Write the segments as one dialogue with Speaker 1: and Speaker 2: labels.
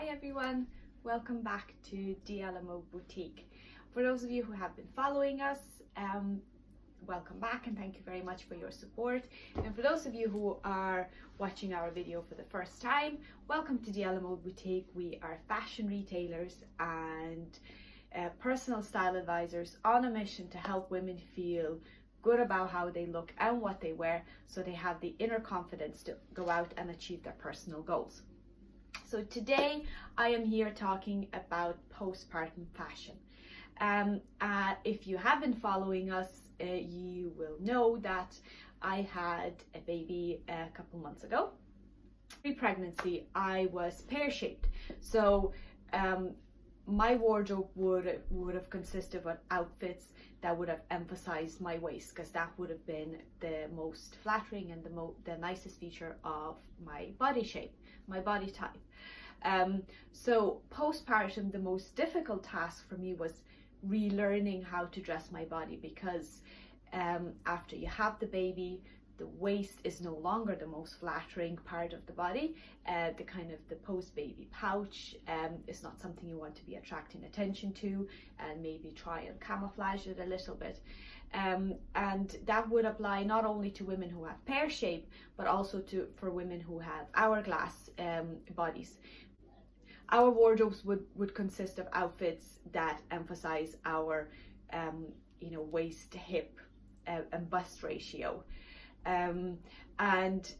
Speaker 1: Hi everyone, welcome back to DLMO Boutique. For those of you who have been following us, welcome back and thank you very much for your support. And for those of you who are watching our video for the first time, welcome to DLMO Boutique. We are fashion retailers and personal style advisors on a mission to help women feel good about how they look and what they wear, so they have the inner confidence to go out and achieve their personal goals. So today I am here talking about postpartum fashion. If you have been following us, you will know that I had a baby a couple months ago. Pre-pregnancy, I was pear-shaped. So my wardrobe would have consisted of outfits that would have emphasized my waist, because that would have been the most flattering and the nicest feature of my body shape, my body type. So postpartum, the most difficult task for me was relearning how to dress my body, because after you have the baby, the waist is no longer the most flattering part of the body. The post-baby pouch is not something you want to be attracting attention to, and maybe try and camouflage it a little bit. And that would apply not only to women who have pear shape, but also for women who have hourglass bodies. Our wardrobes would consist of outfits that emphasize our waist to hip and bust ratio. And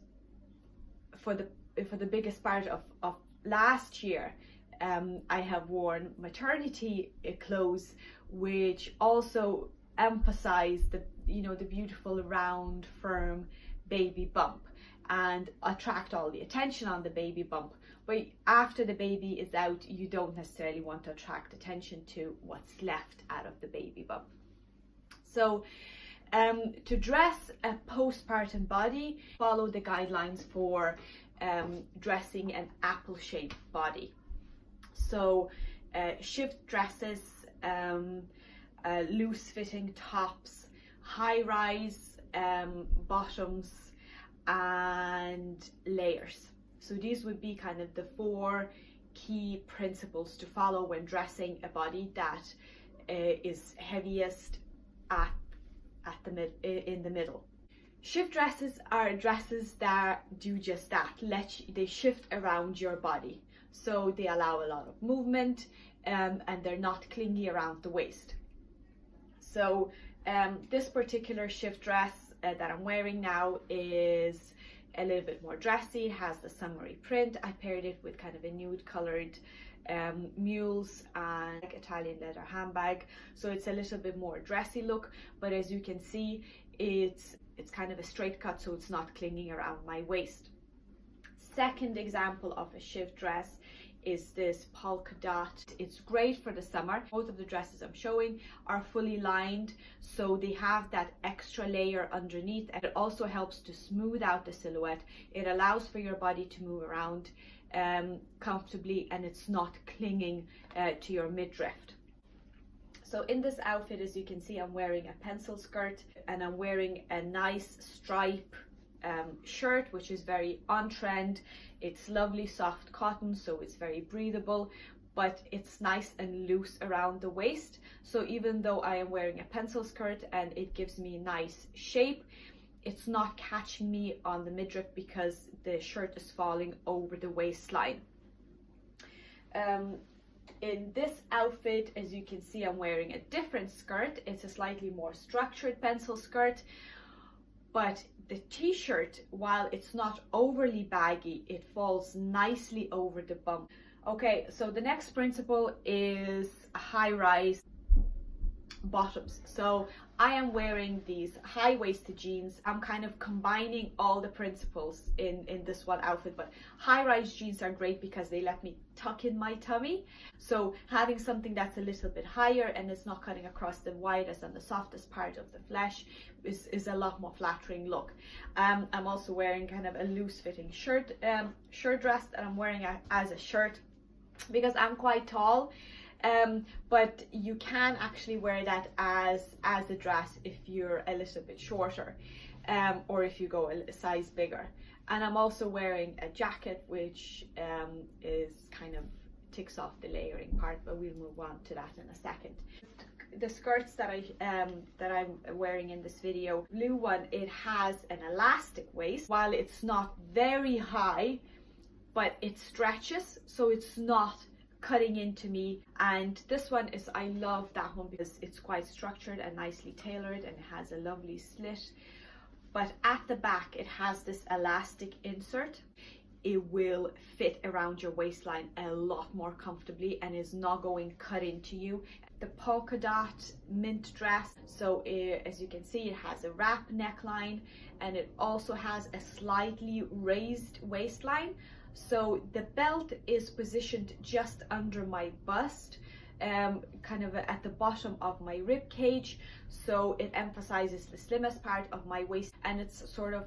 Speaker 1: for the biggest part of last year, I have worn maternity clothes, which also emphasize the beautiful round firm baby bump and attract all the attention on the baby bump. But after the baby is out, you don't necessarily want to attract attention to what's left out of the baby bump. So to dress a postpartum body, follow the guidelines for dressing an apple-shaped body. So shift dresses, loose-fitting tops, high-rise bottoms, and layers. So these would be kind of the four key principles to follow when dressing a body that is heaviest in the middle. Shift dresses are dresses that do just that. They shift around your body, so they allow a lot of movement, and they're not clingy around the waist. So this particular shift dress that I'm wearing now is a little bit more dressy. It has the summery print. I paired it with kind of a nude colored mules and Italian leather handbag, so it's a little bit more dressy look, but as you can see, it's kind of a straight cut, so it's not clinging around my waist. Second example of a shift dress is this polka dot. It's great for the summer. Both of the dresses I'm showing are fully lined, so they have that extra layer underneath, and it also helps to smooth out the silhouette. It allows for your body to move around comfortably, and it's not clinging to your midriff. So in this outfit, as you can see, I'm wearing a pencil skirt, and I'm wearing a nice stripe shirt, which is very on trend. It's lovely soft cotton, so it's very breathable, but it's nice and loose around the waist. So even though I am wearing a pencil skirt and it gives me nice shape, it's not catching me on the midriff because the shirt is falling over the waistline. In this outfit, as you can see, I'm wearing a different skirt. It's a slightly more structured pencil skirt, but the t-shirt, while it's not overly baggy, it falls nicely over the bump. Okay, so the next principle is high-rise bottoms. So I am wearing these high-waisted jeans. I'm kind of combining all the principles in this one outfit, but high-rise jeans are great because they let me tuck in my tummy. So having something that's a little bit higher and it's not cutting across the widest and the softest part of the flesh is a lot more flattering look. I'm also wearing kind of a loose-fitting shirt dress that I'm wearing as a shirt because I'm quite tall. But you can actually wear that as a dress if you're a little bit shorter, or if you go a size bigger. And I'm also wearing a jacket which is kind of ticks off the layering part, but we'll move on to that in a second. The skirts that I'm wearing in this video, blue one, it has an elastic waist. While it's not very high, but it stretches, so it's not cutting into me. And this one is, I love that one because it's quite structured and nicely tailored, and it has a lovely slit. But at the back it has this elastic insert. It will fit around your waistline a lot more comfortably and is not going cut into you. The polka dot mint dress, so as you can see, it has a wrap neckline, and it also has a slightly raised waistline. So the belt is positioned just under my bust, kind of at the bottom of my rib cage, so it emphasizes the slimmest part of my waist, and it's sort of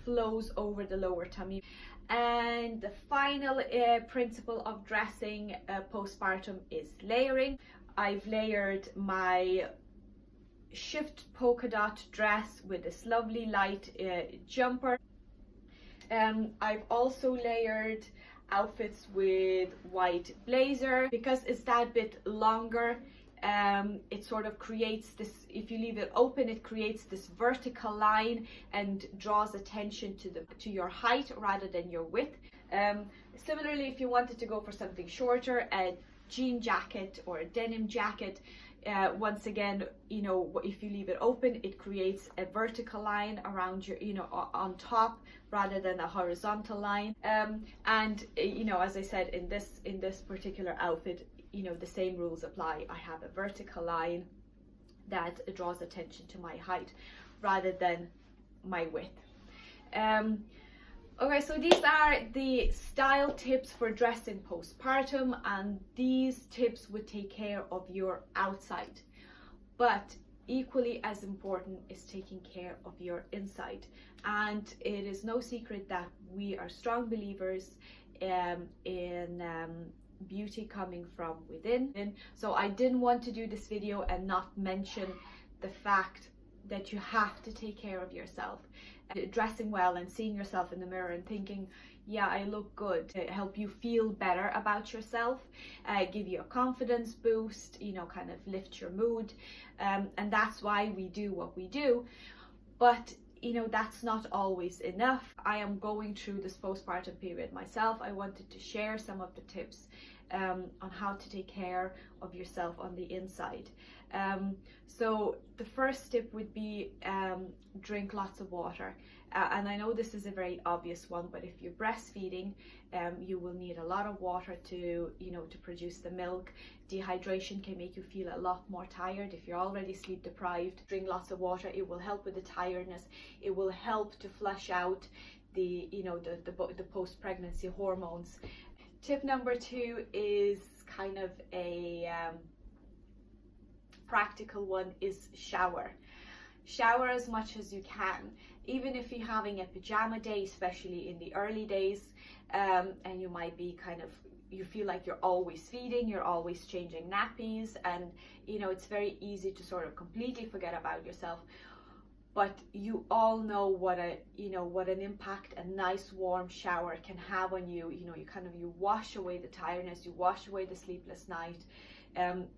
Speaker 1: flows over the lower tummy. And the final principle of dressing postpartum is layering. I've layered my shift polka dot dress with this lovely light jumper. I've also layered outfits with white blazer because it's that bit longer. It sort of creates this, if you leave it open, it creates this vertical line and draws attention to your height rather than your width. Similarly, if you wanted to go for something shorter, a jean jacket or a denim jacket, once again, you know, if you leave it open, it creates a vertical line around your, you know, on top rather than a horizontal line. And you know, as I said, in this particular outfit, you know, the same rules apply. I have a vertical line that draws attention to my height rather than my width. Okay, so these are the style tips for dressing postpartum, and these tips would take care of your outside. But equally as important is taking care of your inside. And it is no secret that we are strong believers in beauty coming from within. So I didn't want to do this video and not mention the fact that you have to take care of yourself. Dressing well and seeing yourself in the mirror and thinking, yeah, I look good, to help you feel better about yourself, give you a confidence boost, you know, kind of lift your mood. And that's why we do what we do. But you know, that's not always enough. I am going through this postpartum period myself. I wanted to share some of the tips on how to take care of yourself on the inside. So the first tip would be drink lots of water. And I know this is a very obvious one, but if you're breastfeeding, you will need a lot of water to, you know, to produce the milk. Dehydration can make you feel a lot more tired. If you're already sleep deprived, drink lots of water. It will help with the tiredness. It will help to flush out the, you know, the post-pregnancy hormones. Tip number 2 is kind of a practical one, is shower. Shower as much as you can. Even if you're having a pajama day, especially in the early days, and you might be kind of, you feel like you're always feeding, you're always changing nappies, and you know, it's very easy to sort of completely forget about yourself. But you all know what an impact a nice warm shower can have on you. You know, you wash away the tiredness, you wash away the sleepless night.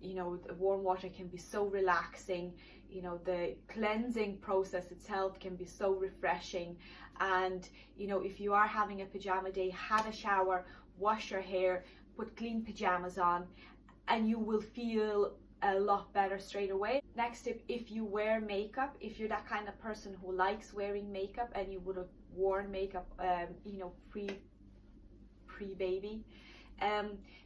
Speaker 1: You know, the warm water can be so relaxing. You know, the cleansing process itself can be so refreshing. And you know, if you are having a pajama day, have a shower, wash your hair, put clean pajamas on, and you will feel a lot better straight away. Next tip, if you wear makeup, if you're that kind of person who likes wearing makeup and you would have worn makeup you know, pre-baby,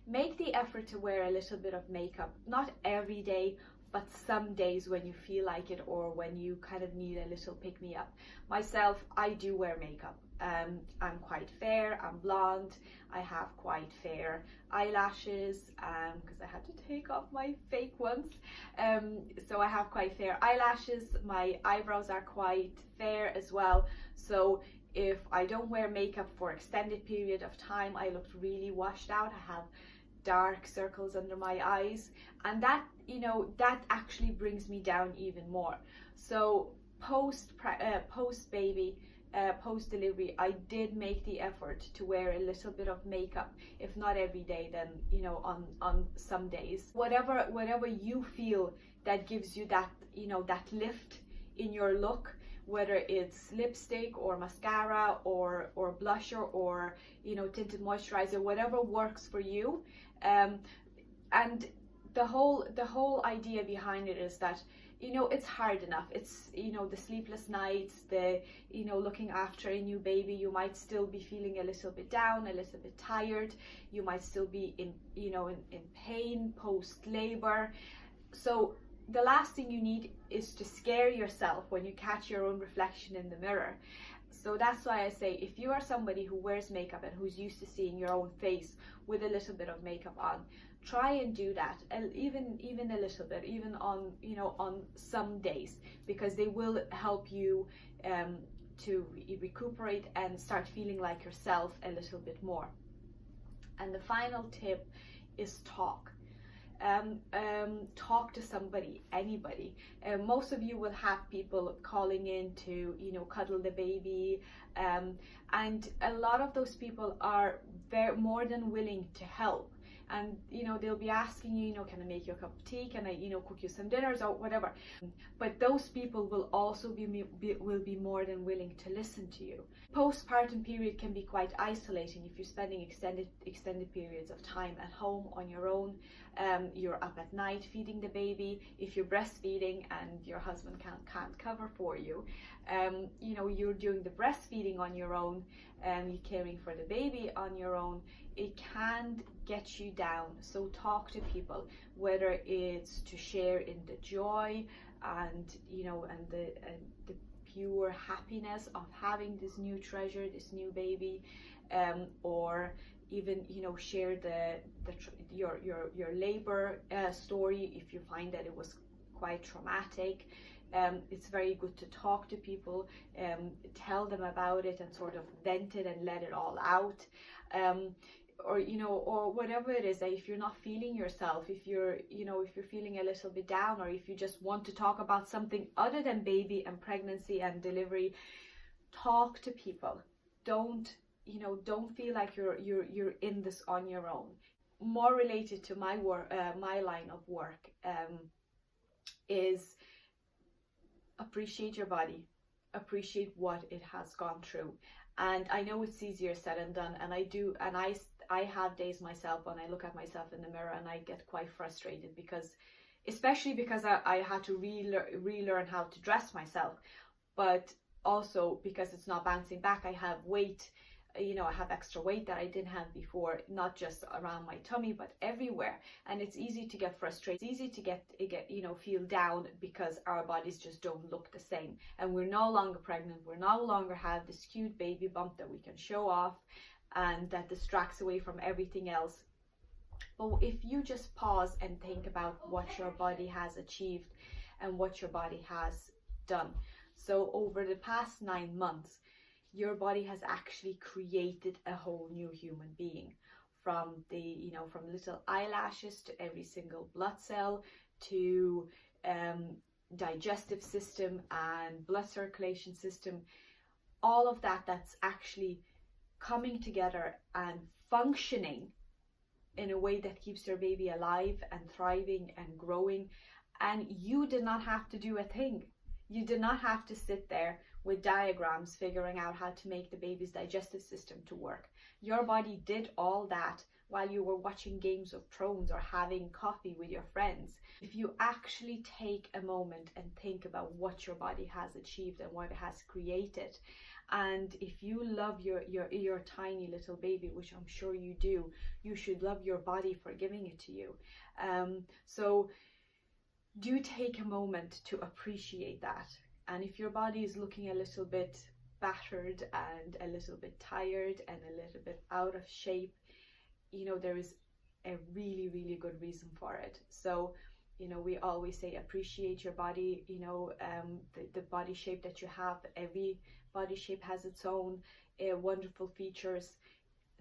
Speaker 1: make the effort to wear a little bit of makeup, not every day, but some days when you feel like it, or when you kind of need a little pick-me-up. Myself, I do wear makeup. I'm quite fair, I'm blonde, I have quite fair eyelashes, because I had to take off my fake ones. So I have quite fair eyelashes, my eyebrows are quite fair as well. So if I don't wear makeup for extended period of time, I look really washed out. I have dark circles under my eyes, and that, you know, that actually brings me down even more. So post baby, post-delivery, I did make the effort to wear a little bit of makeup, if not every day, then on some days. Whatever you feel that gives you that that lift in your look, whether it's lipstick or mascara or blusher or tinted moisturizer, whatever works for you. And the whole idea behind it is that it's hard enough. It's the sleepless nights, the looking after a new baby. You might still be feeling a little bit down, a little bit tired. You might still be in pain post labor. So the last thing you need is to scare yourself when you catch your own reflection in the mirror. So that's why I say, if you are somebody who wears makeup and who's used to seeing your own face with a little bit of makeup on, try and do that, and even a little bit, even on on some days, because they will help you to recuperate and start feeling like yourself a little bit more. And the final tip is talk. Talk to somebody, anybody. Most of you will have people calling in to cuddle the baby, and a lot of those people are more than willing to help. And they'll be asking you, can I make you a cup of tea, can I cook you some dinners or whatever. But those people will also be more than willing to listen to you. Postpartum period can be quite isolating if you're spending extended periods of time at home on your own. You're up at night feeding the baby. If you're breastfeeding and your husband can't cover for you, you're doing the breastfeeding on your own, you're caring for the baby on your own. It can get you down. So talk to people, whether it's to share in the joy and and the pure happiness of having this new treasure, this new baby, or even share your labor story if you find that it was quite traumatic. It's very good to talk to people, tell them about it and sort of vent it and let it all out. Or whatever it is, that if you're not feeling yourself, if you're feeling a little bit down, or if you just want to talk about something other than baby and pregnancy and delivery, talk to people. Don't feel like you're in this on your own. More related to my work, my line of work, is appreciate your body, appreciate what it has gone through. And I know it's easier said than done, and I have days myself when I look at myself in the mirror and I get quite frustrated, especially because I had to relearn how to dress myself, but also because it's not bouncing back. I have weight, I have extra weight that I didn't have before, not just around my tummy but everywhere, and it's easy to get frustrated. It's easy to get feel down because our bodies just don't look the same, and we're no longer pregnant. We're no longer have this cute baby bump that we can show off and that distracts away from everything else. But if you just pause and think about what your body has achieved and what your body has done. So over the past 9 months, your body has actually created a whole new human being, from from little eyelashes to every single blood cell to digestive system and blood circulation system. All of that's actually coming together and functioning in a way that keeps your baby alive and thriving and growing. And you did not have to do a thing. You did not have to sit there with diagrams figuring out how to make the baby's digestive system to work. Your body did all that while you were watching Games of Thrones or having coffee with your friends. If you actually take a moment and think about what your body has achieved and what it has created, and if you love your tiny little baby, which I'm sure you do, you should love your body for giving it to you. So do take a moment to appreciate that. And if your body is looking a little bit battered and a little bit tired and a little bit out of shape, there is a really, really good reason for it. So we always say appreciate your body, the body shape that you have. Every body shape has its own wonderful features.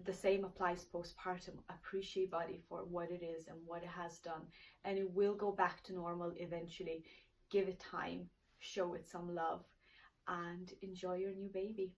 Speaker 1: The same applies postpartum. Appreciate body for what it is and what it has done, and it will go back to normal eventually. Give it time, show it some love, and enjoy your new baby.